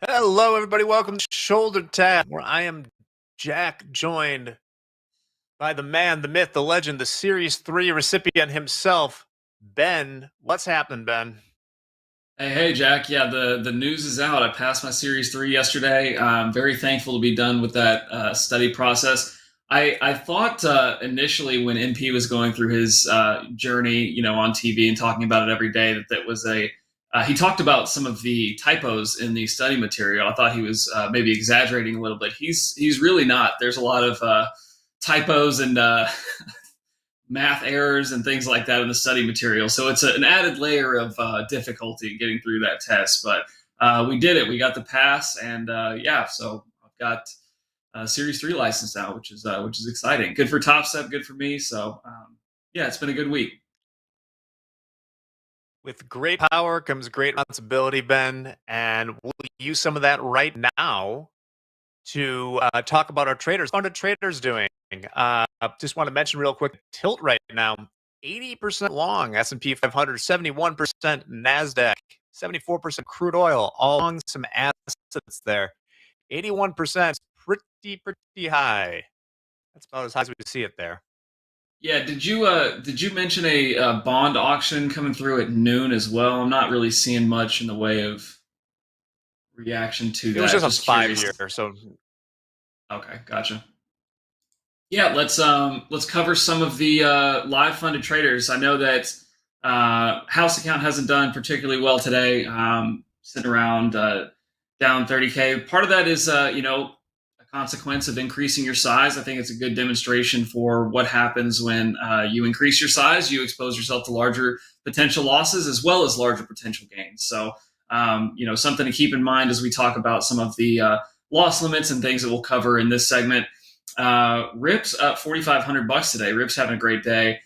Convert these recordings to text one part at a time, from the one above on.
Hello, everybody. Welcome to Shoulder Tap, where I am Jack, joined by the man, the myth, the legend, the Series 3 recipient himself, Ben. What's happening, Ben? Hey, Jack. Yeah, the news is out. I passed my Series 3 yesterday. I'm very thankful to be done with that study process. I thought initially when NP was going through his journey, on TV and talking about it every day, that was he talked about some of the typos in the study material. I thought he was maybe exaggerating a little bit. He's really not. There's a lot of typos and math errors and things like that in the study material. So it's an added layer of difficulty getting through that test. But we did it. We got the pass, and yeah, so I've got a Series 3 license now, which is exciting. Good for Top Step, good for me. So yeah, it's been a good week. With great power comes great responsibility, Ben, and we'll use some of that right now to talk about our traders. How are the traders doing? Just want to mention real quick, tilt right now, 80% long, S&P 500, 71% NASDAQ, 74% crude oil, all along some assets there. 81% pretty high. That's about as high as we see it there. Yeah, did you mention a bond auction coming through at noon as well? I'm not really seeing much in the way of reaction to It was that. just a Just curious. 5 year, so Okay, gotcha. Yeah, let's cover some of the live funded traders. I know that house account hasn't done particularly well today, sitting around down 30K. Part of that is a consequence of increasing your size. I think it's a good demonstration for what happens when you increase your size. You expose yourself to larger potential losses as well as larger potential gains. So something to keep in mind as we talk about some of the loss limits and things that we'll cover in this segment. Rip's up 4,500 bucks today. Rip's having a great day.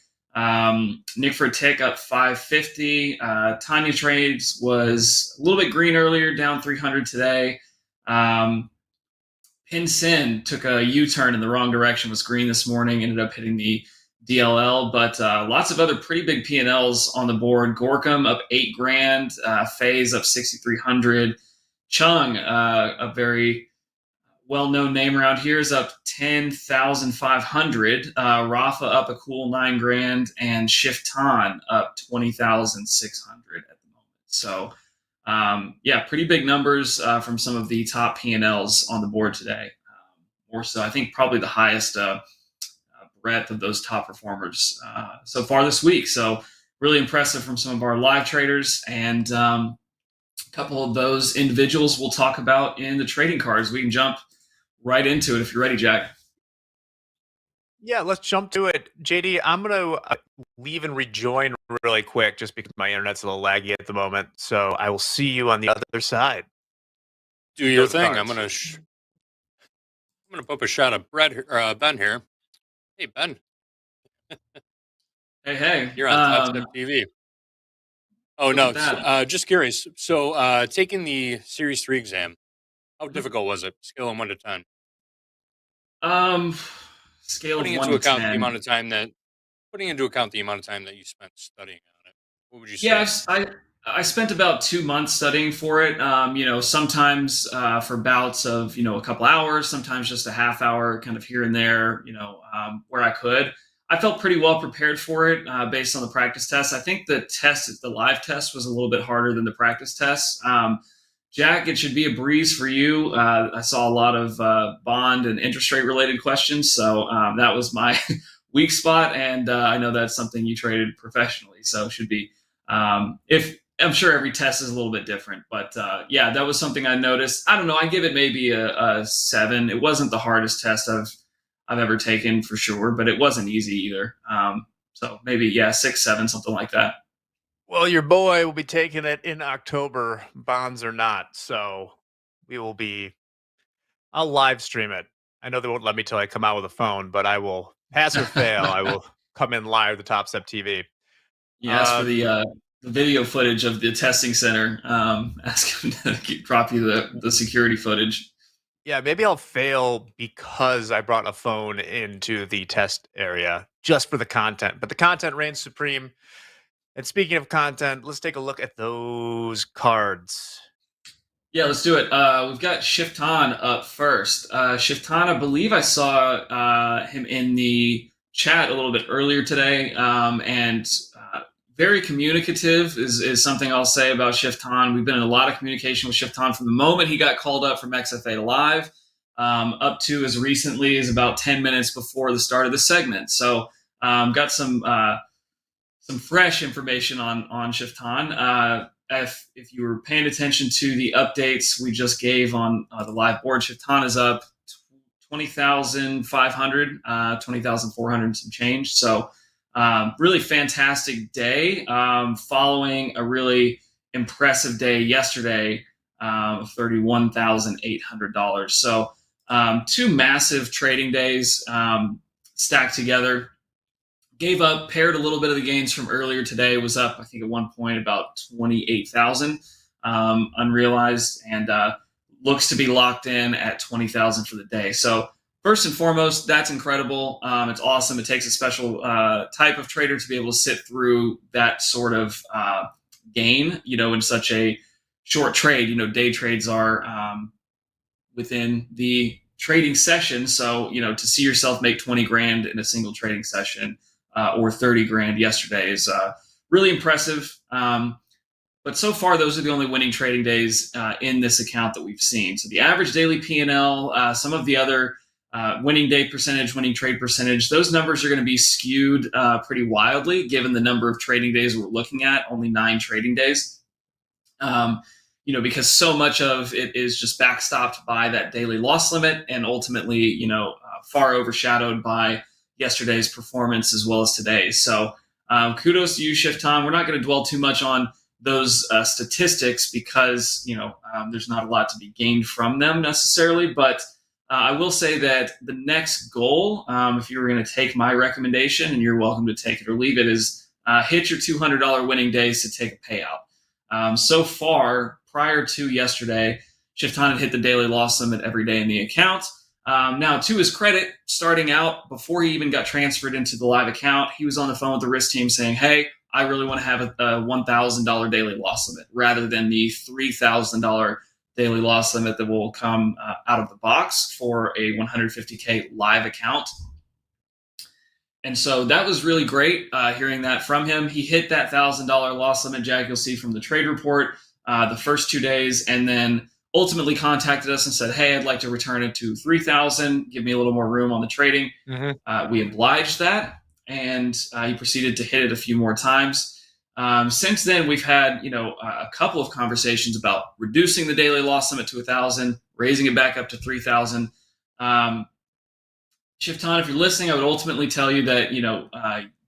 Nick for a tick up 550. Tanya Trades was a little bit green earlier, down 300 today. Pin Sin took a U-turn in the wrong direction, was green this morning, ended up hitting the DLL, but lots of other pretty big P&Ls on the board. Gorkum up 8 grand, FaZe up 6,300. Chung, a very well-known name around here, is up 10,500. Rafa up a cool 9 grand, and Shiftan up 20,600 at the moment. So, yeah, pretty big numbers from some of the top P&Ls on the board today. More so, I think probably the highest breadth of those top performers so far this week. So, really impressive from some of our live traders, and a couple of those individuals we'll talk about in the trading cards. We can jump right into it if you're ready, Jack. yeah, let's jump to it. JD, I'm going to leave and rejoin really quick just because my internet's a little laggy at the moment. So I will see you on the other side. Do your Go the thing. I'm cards. gonna pop a shot of Ben here. Hey Ben, Hey, hey. you're on Top Step TV. Oh Look no, at that. just curious. So, taking the Series 3 exam, how difficult was it? Scale of 1 to 10. Um, Scale of Putting one into to account the amount ten. of time that putting into account the amount of time that you spent studying on it. What would you say? Yes, I spent about 2 months studying for it. Sometimes for bouts of a couple hours, sometimes just a half hour, kind of here and there. Where I could. I felt pretty well prepared for it based on the practice test. I think the live test, was a little bit harder than the practice test. Jack, it should be a breeze for you. I saw a lot of bond and interest rate related questions, so that was my weak spot, and I know that's something you traded professionally, so it should be. If I'm sure every test is a little bit different, but yeah, that was something I noticed. I don't know. I give it maybe a 7. It wasn't the hardest test I've ever taken for sure, but it wasn't easy either. So maybe, yeah, 6, 7, something like that. Well, your boy will be taking it in October, bonds or not. So we will be, I'll live stream it. I know they won't let me till I come out with a phone, but I will pass or fail. I will come in live to Top Step TV. You ask for Uh, the video footage of the testing center. Ask him to drop you the security footage. yeah, maybe I'll fail because I brought a phone into the test area just for the content, but the content reigns supreme. And speaking of content, let's take a look at those cards. Yeah, let's do it. We've got Shiftan up first. Shiftan, I believe I saw him in the chat a little bit earlier today, and very communicative is something I'll say about Shiftan. We've been in a lot of communication with Shiftan from the moment he got called up from XFA Live, up to as recently as about 10 minutes before the start of the segment. So got some fresh information on Shiftan. If you were paying attention to the updates we just gave on the live board, Shiftan is up 20,500, 20,400 some change. So really fantastic day, following a really impressive day yesterday of $31,800. So two massive trading days stacked together. Gave up, paired a little bit of the gains from earlier today, was up, I think, at one point about 28,000 unrealized, and looks to be locked in at 20,000 for the day. So first and foremost, that's incredible. It's awesome. It takes a special type of trader to be able to sit through that sort of gain, in such a short trade. Day trades are within the trading session. So, to see yourself make 20 grand in a single trading session, or 30 grand yesterday is really impressive. But so far, those are the only winning trading days in this account that we've seen. So the average daily P&L, some of the other winning day percentage, winning trade percentage, those numbers are going to be skewed pretty wildly given the number of trading days we're looking at, only 9 trading days. Because so much of it is just backstopped by that daily loss limit, and ultimately, far overshadowed by yesterday's performance as well as today's. So kudos to you, Shiftan. We're not going to dwell too much on those statistics because there's not a lot to be gained from them necessarily. But I will say that the next goal, if you were going to take my recommendation, and you're welcome to take it or leave it, is hit your $200 winning days to take a payout. So far, prior to yesterday, Shiftan had hit the daily loss limit every day in the account. Now, to his credit, starting out, before he even got transferred into the live account, he was on the phone with the risk team saying, hey, I really want to have a $1,000 daily loss limit rather than the $3,000 daily loss limit that will come out of the box for a 150K live account. And so that was really great hearing that from him. He hit that $1,000 loss limit, Jack, you'll see from the trade report, the first 2 days, and then ultimately contacted us and said, hey, I'd like to return it to 3,000. Give me a little more room on the trading. We obliged that, and he proceeded to hit it a few more times. Since then, we've had a couple of conversations about reducing the daily loss limit to 1,000, raising it back up to 3,000. Shiftan, if you're listening, I would ultimately tell you that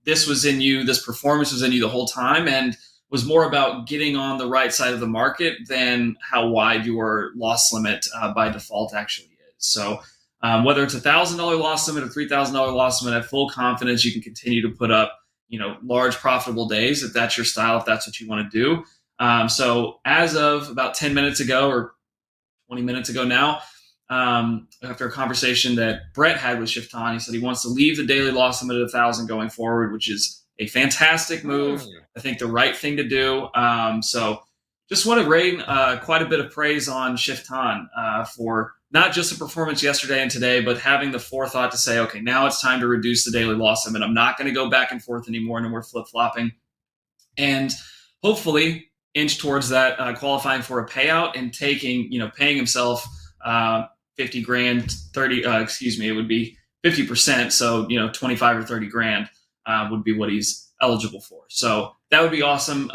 this was in you, this performance was in you the whole time, and was more about getting on the right side of the market than how wide your loss limit by default actually is. So whether it's $1,000 loss limit or $3,000 loss limit, I have full confidence you can continue to put up large profitable days if that's your style, if that's what you want to do. So as of about 10 minutes ago or 20 minutes ago now, after a conversation that Brett had with Shiftan, he said he wants to leave the daily loss limit at 1,000 going forward, which is a fantastic move. I think the right thing to do. So just want to rain quite a bit of praise on Shiftan for not just the performance yesterday and today, but having the forethought to say, okay, now it's time to reduce the daily loss limit. I'm not going to go back and forth anymore, no more flip-flopping. And hopefully inch towards that qualifying for a payout and paying himself 50 grand, 30, it would be 50%. So, 25 or 30 grand would be what he's eligible for. So that would be awesome.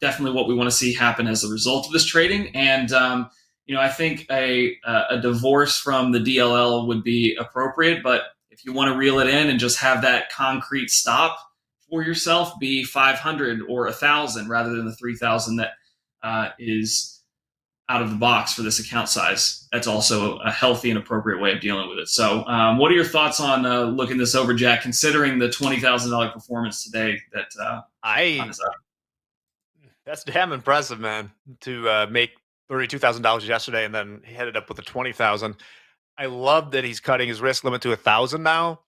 Definitely what we want to see happen as a result of this trading. And, I think a divorce from the DLL would be appropriate, but if you want to reel it in and just have that concrete stop for yourself, be 500 or 1,000 rather than the 3,000 that is out of the box for this account size. That's also a healthy and appropriate way of dealing with it. So what are your thoughts on looking this over, Jack, considering the $20,000 performance today that that's damn impressive, man, to make $32,000 yesterday and then he headed up with a 20,000. I love that he's cutting his risk limit to 1,000 now.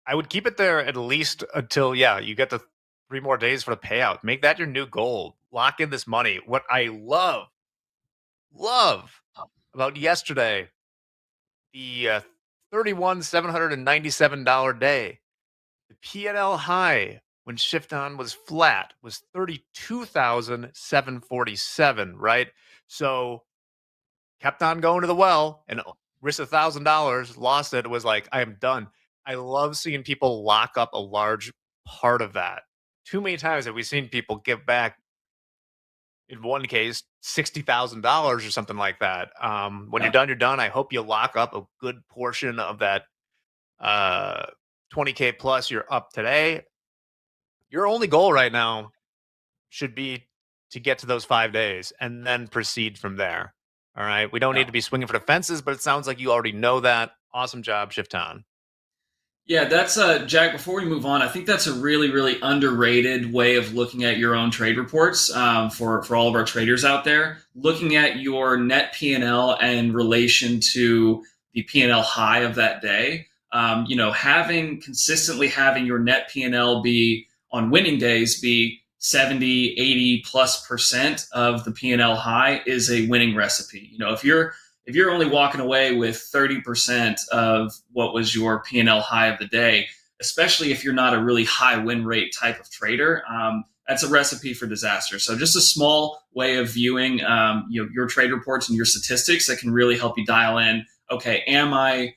I would keep it there at least until you get the 3 more days for the payout. Make that your new goal. Lock in this money. What I love love about yesterday, the $31,797 day. The P&L high when shift on was flat was 32,747, right? So kept on going to the well and risked $1,000, lost it. It was like, I am done. I love seeing people lock up a large part of that. Too many times have we seen people give back, in one case, $60,000 or something like that. When you're Yeah. done, you're done. I hope you lock up a good portion of that uh, 20K plus you're up today. Your only goal right now should be to get to those 5 days and then proceed from there. All right. We don't Yeah. need to be swinging for the fences, but it sounds like you already know that. Awesome job, Shift On. Yeah, that's Jack. Before we move on, I think that's a really, really underrated way of looking at your own trade reports for all of our traders out there. Looking at your net P&L in relation to the P&L high of that day. Having consistently having your net P&L be on winning days be 70, 80 plus percent of the P&L high is a winning recipe. If you're only walking away with 30% of what was your P&L high of the day, especially if you're not a really high win rate type of trader, that's a recipe for disaster. So just a small way of viewing your trade reports and your statistics that can really help you dial in, okay, am I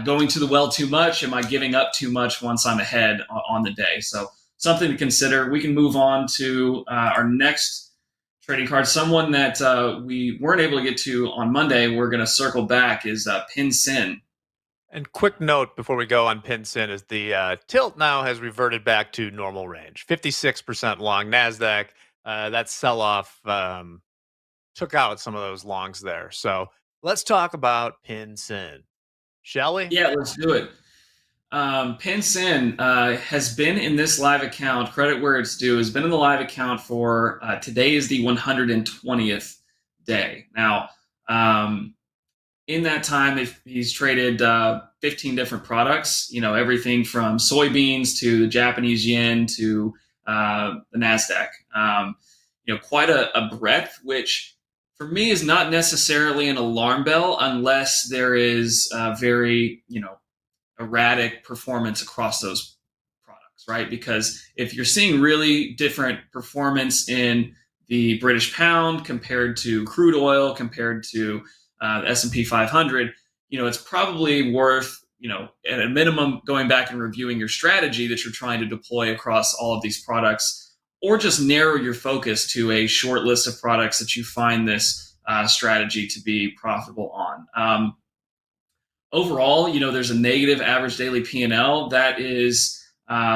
going to the well too much? Am I giving up too much once I'm ahead on the day? So something to consider. We can move on to our next trading card. Someone that we weren't able to get to on Monday, we're going to circle back, is PinSyn. And quick note before we go on PinSyn is the tilt now has reverted back to normal range. 56% long NASDAQ. That sell off took out some of those longs there. So let's talk about PinSyn. Shall we? Yeah, let's do it. PinSyn has been in this live account, credit where it's due, has been in the live account for today is the 120th day. Now, in that time, if he's traded 15 different products, everything from soybeans to the Japanese yen to the Nasdaq. Quite a breadth, which for me is not necessarily an alarm bell unless there is very erratic performance across those products, right? Because if you're seeing really different performance in the British pound compared to crude oil, compared to S&P 500, it's probably worth, at a minimum, going back and reviewing your strategy that you're trying to deploy across all of these products, or just narrow your focus to a short list of products that you find this strategy to be profitable on. Overall, there's a negative average daily P&L that is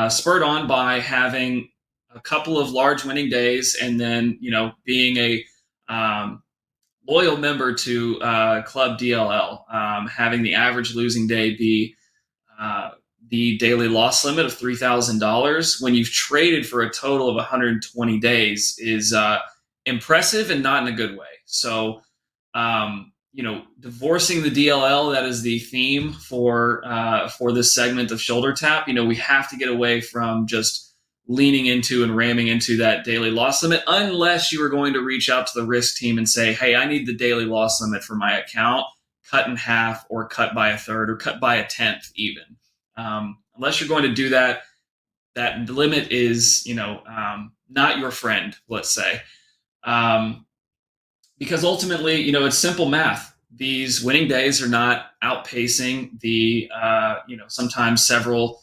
spurred on by having a couple of large winning days, and then being a loyal member to Club DLL, having the average losing day be the daily loss limit of $3,000 when you've traded for a total of 120 days is impressive and not in a good way. So, divorcing the DLL, that is the theme for this segment of Shoulder Tap. We have to get away from just leaning into and ramming into that daily loss limit, unless you are going to reach out to the risk team and say, hey, I need the daily loss limit for my account cut in half, or cut by a third, or cut by a tenth even. Unless you're going to do that, that limit is, not your friend, let's say. Because ultimately, it's simple math. These winning days are not outpacing the, sometimes several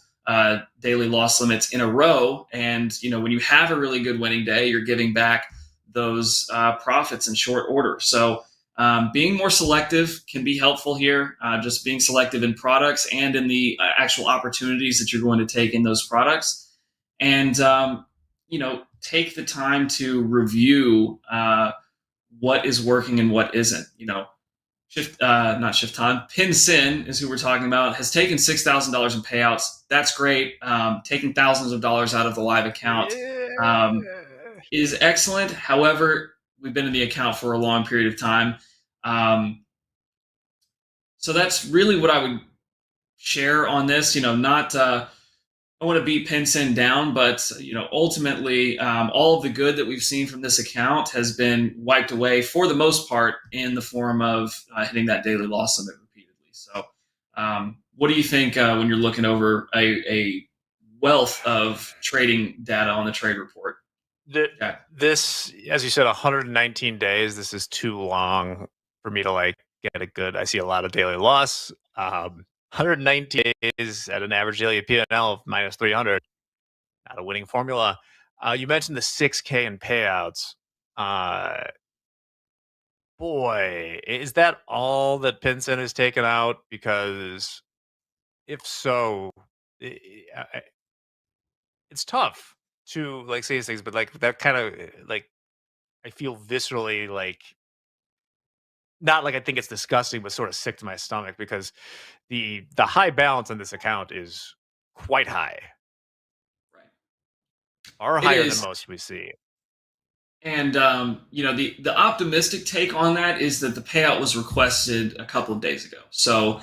daily loss limits in a row. And, when you have a really good winning day, you're giving back those profits in short order. So being more selective can be helpful here. Just being selective in products and in the actual opportunities that you're going to take in those products. And, take the time to review what is working and what isn't. Not Shift On. PinSyn is who we're talking about, has taken $6,000 in payouts. That's great. Taking thousands of dollars out of the live account is excellent. However, we've been in the account for a long period of time. So that's really what I would share on this. Not I want to beat Pinson down, but ultimately, all of the good that we've seen from this account has been wiped away for the most part in the form of hitting that daily loss limit repeatedly. So, what do you think when you're looking over a wealth of trading data on the trade report? Okay. This, as you said, 119 days. This is too long for me to like get a good. I see a lot of daily loss. 119 days at an average daily P&L of minus 300. Not a winning formula. You mentioned the 6K in payouts. Boy, is that all that Pinson has taken out? Because if so, it's tough to like say these things, but like that kind of like I feel viscerally like not like I think it's disgusting, but sort of sick to my stomach because the high balance on this account is quite high, Right. or It higher than is. most we see. And the optimistic take on that is that the payout was requested a couple of days ago. So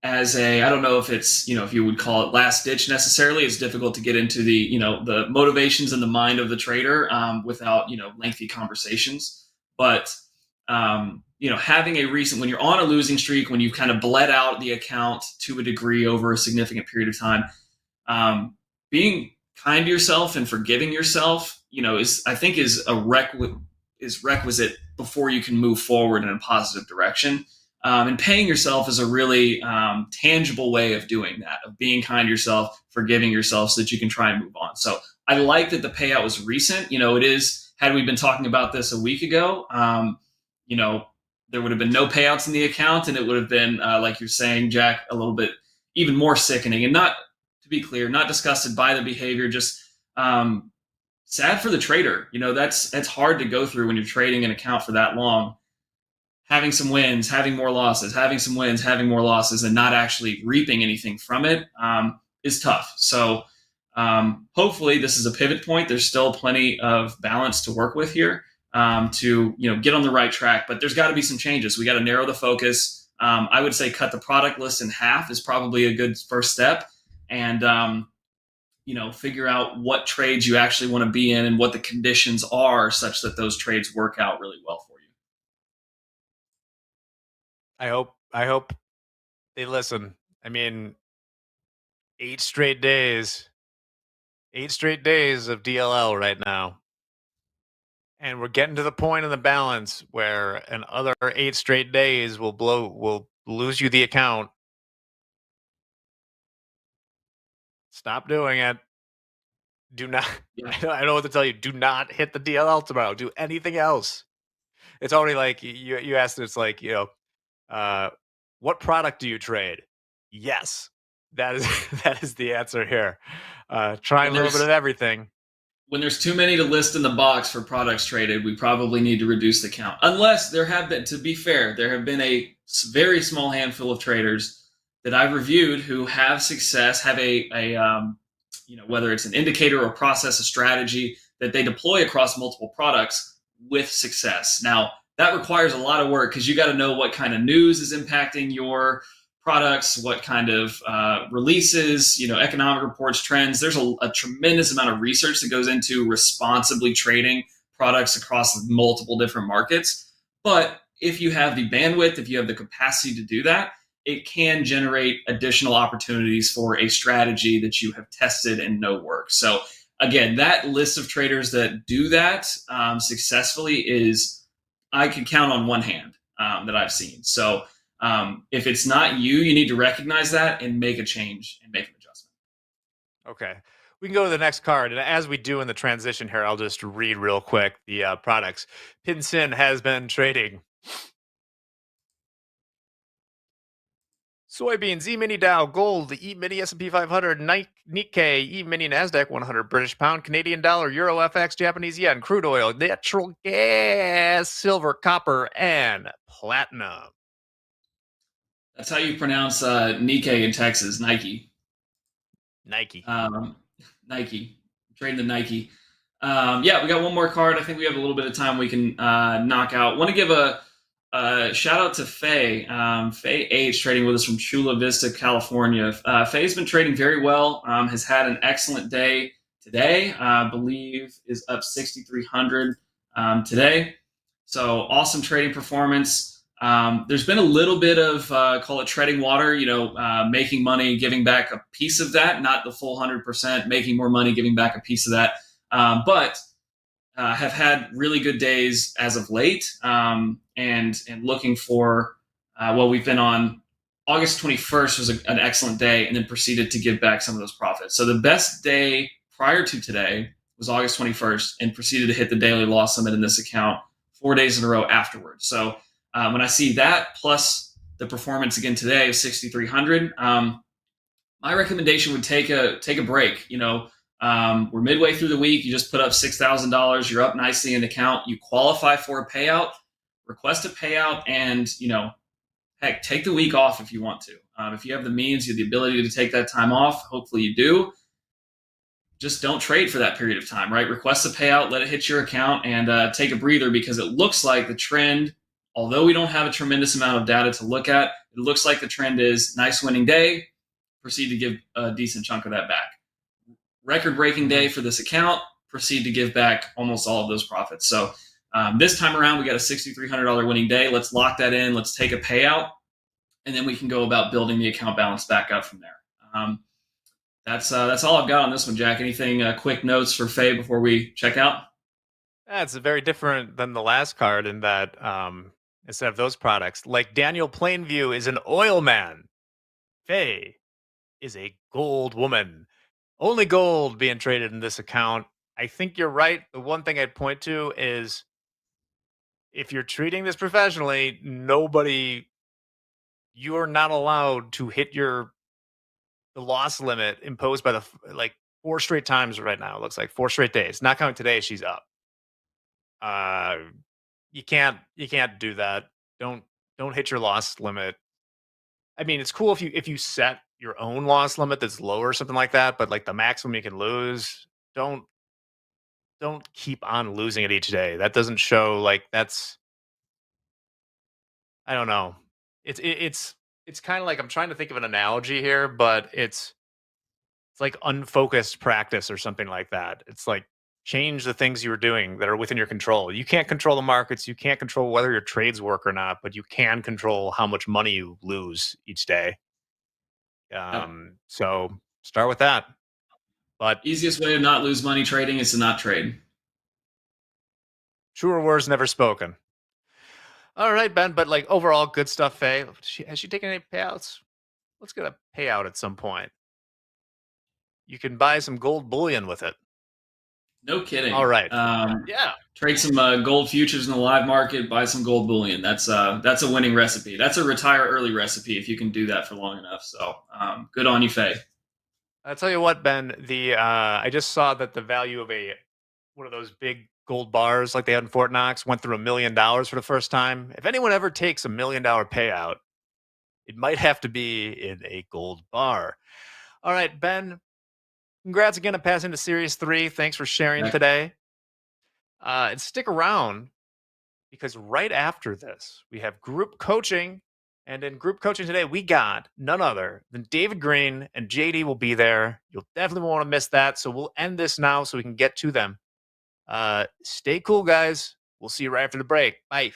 as a I don't know if it's if you would call it last ditch necessarily. It's difficult to get into the motivations in the mind of the trader without lengthy conversations. But having a recent when you're on a losing streak, when you've kind of bled out the account to a degree over a significant period of time, being kind to yourself and forgiving yourself, is I think is requisite before you can move forward in a positive direction. And paying yourself is a really tangible way of doing that, of being kind to yourself, forgiving yourself, so that you can try and move on. So I like that the payout was recent. It is. Had we been talking about this a week ago, there would have been no payouts in the account, and it would have been, like you're saying, Jack, a little bit even more sickening. And not, to be clear, not disgusted by the behavior, just sad for the trader. That's hard to go through when you're trading an account for that long. Having some wins, having more losses, having some wins, having more losses, and not actually reaping anything from it is tough. So hopefully this is a pivot point. There's still plenty of balance to work with here to get on the right track. But there's got to be some changes. We got to narrow the focus. I would say cut the product list in half is probably a good first step, and figure out what trades you actually want to be in and what the conditions are such that those trades work out really well for you. I hope they listen. I mean, 8 straight days, 8 straight days of DLL right now. And we're getting to the point in the balance where another 8 straight days will lose you the account. Stop doing it. Do not. Yeah. I don't know what to tell you. Do not hit the DLL tomorrow. Do anything else. It's already like you asked. It's like what product do you trade? Yes, that is that is the answer here. Try a When little bit there's of everything. when there's too many to list in the box for products traded, we probably need to reduce the count. Unless there have been, to be fair, there have been a very small handful of traders that I've reviewed who have success, have whether it's an indicator or process, a strategy that they deploy across multiple products with success. Now, that requires a lot of work because you got to know what kind of news is impacting your products, what kind of releases, economic reports, trends. There's a tremendous amount of research that goes into responsibly trading products across multiple different markets. But if you have the bandwidth, if you have the capacity to do that, it can generate additional opportunities for a strategy that you have tested and know works. So again, that list of traders that do that successfully is, I can count on one hand that I've seen. So if it's not you, you need to recognize that and make a change and make an adjustment. Okay. We can go to the next card. And as we do in the transition here, I'll just read real quick the products. Pinson has been trading soybeans, E-mini Dow, gold, E-mini S&P 500, Nikkei, E-mini Nasdaq 100, British pound, Canadian dollar, Euro FX, Japanese yen, crude oil, natural gas, silver, copper, and platinum. That's how you pronounce Nikkei in Texas, Nike. Nike. Nike. Trading the Nike. Yeah, we got one more card. I think we have a little bit of time we can knock out. Want to give a Shout out to Faye. Faye H trading with us from Chula Vista, California. Faye's been trading very well. Has had an excellent day today. I believe is up 6,300 today. So awesome trading performance. There's been a little bit of call it treading water. Making money, giving back a piece of that, not the full 100%. Making more money, giving back a piece of that. But have had really good days as of late, and looking for we've been on August 21st was an excellent day, and then proceeded to give back some of those profits. So the best day prior to today was August 21st, and proceeded to hit the daily loss limit in this account 4 days in a row afterwards. So when I see that plus the performance again today of 6,300, my recommendation would take a break. We're midway through the week. You just put up $6,000. You're up nicely in the account. You qualify for a payout. Request a payout, and heck, take the week off if you want to. If you have the means, you have the ability to take that time off. Hopefully, you do. Just don't trade for that period of time, right? Request a payout, let it hit your account, and take a breather, because it looks like the trend, although we don't have a tremendous amount of data to look at, it looks like the trend is nice winning day. Proceed to give a decent chunk of that back. Record-breaking day for this account, proceed to give back almost all of those profits. So this time around, we got a $6,300 winning day. Let's lock that in. Let's take a payout, and then we can go about building the account balance back up from there. That's all I've got on this one, Jack. Anything quick notes for Faye before we check out? It's very different than the last card in that instead of those products, like Daniel Plainview is an oil man. Faye is a gold woman. Only gold being traded in this account. I think you're right. The one thing I'd point to is if you're treating this professionally, you are not allowed to hit the loss limit imposed by the 4 straight times right now. It looks like 4 straight days. Not counting today, she's up. You can't do that. Don't hit your loss limit. I mean, it's cool if you set your own loss limit that's lower or something like that, but like the maximum you can lose, don't keep on losing it each day. That doesn't show that's, I don't know. It's kind of like, I'm trying to think of an analogy here, but it's like unfocused practice or something like that. It's like change the things you were doing that are within your control. You can't control the markets, you can't control whether your trades work or not, but you can control how much money you lose each day. So start with that. But Easiest way to not lose money trading is to not trade. truer words never spoken. All right, Ben. But overall, good stuff, Faye. Has she taken any payouts? Let's get a payout at some point. You can buy some gold bullion with it. No kidding. All right. Yeah. Trade some gold futures in the live market. Buy some gold bullion. That's a winning recipe. That's a retire early recipe if you can do that for long enough. So good on you, Faye. I'll tell you what, Ben. I just saw that the value of one of those big gold bars like they had in Fort Knox went through $1 million for the first time. If anyone ever takes $1 million payout, it might have to be in a gold bar. All right, Ben. Congrats again on passing to Series 3. Thanks for sharing today. And stick around, because right after this, we have group coaching. And in group coaching today, we got none other than David Green, and JD will be there. You'll definitely want to miss that. So we'll end this now so we can get to them. Stay cool, guys. We'll see you right after the break. Bye.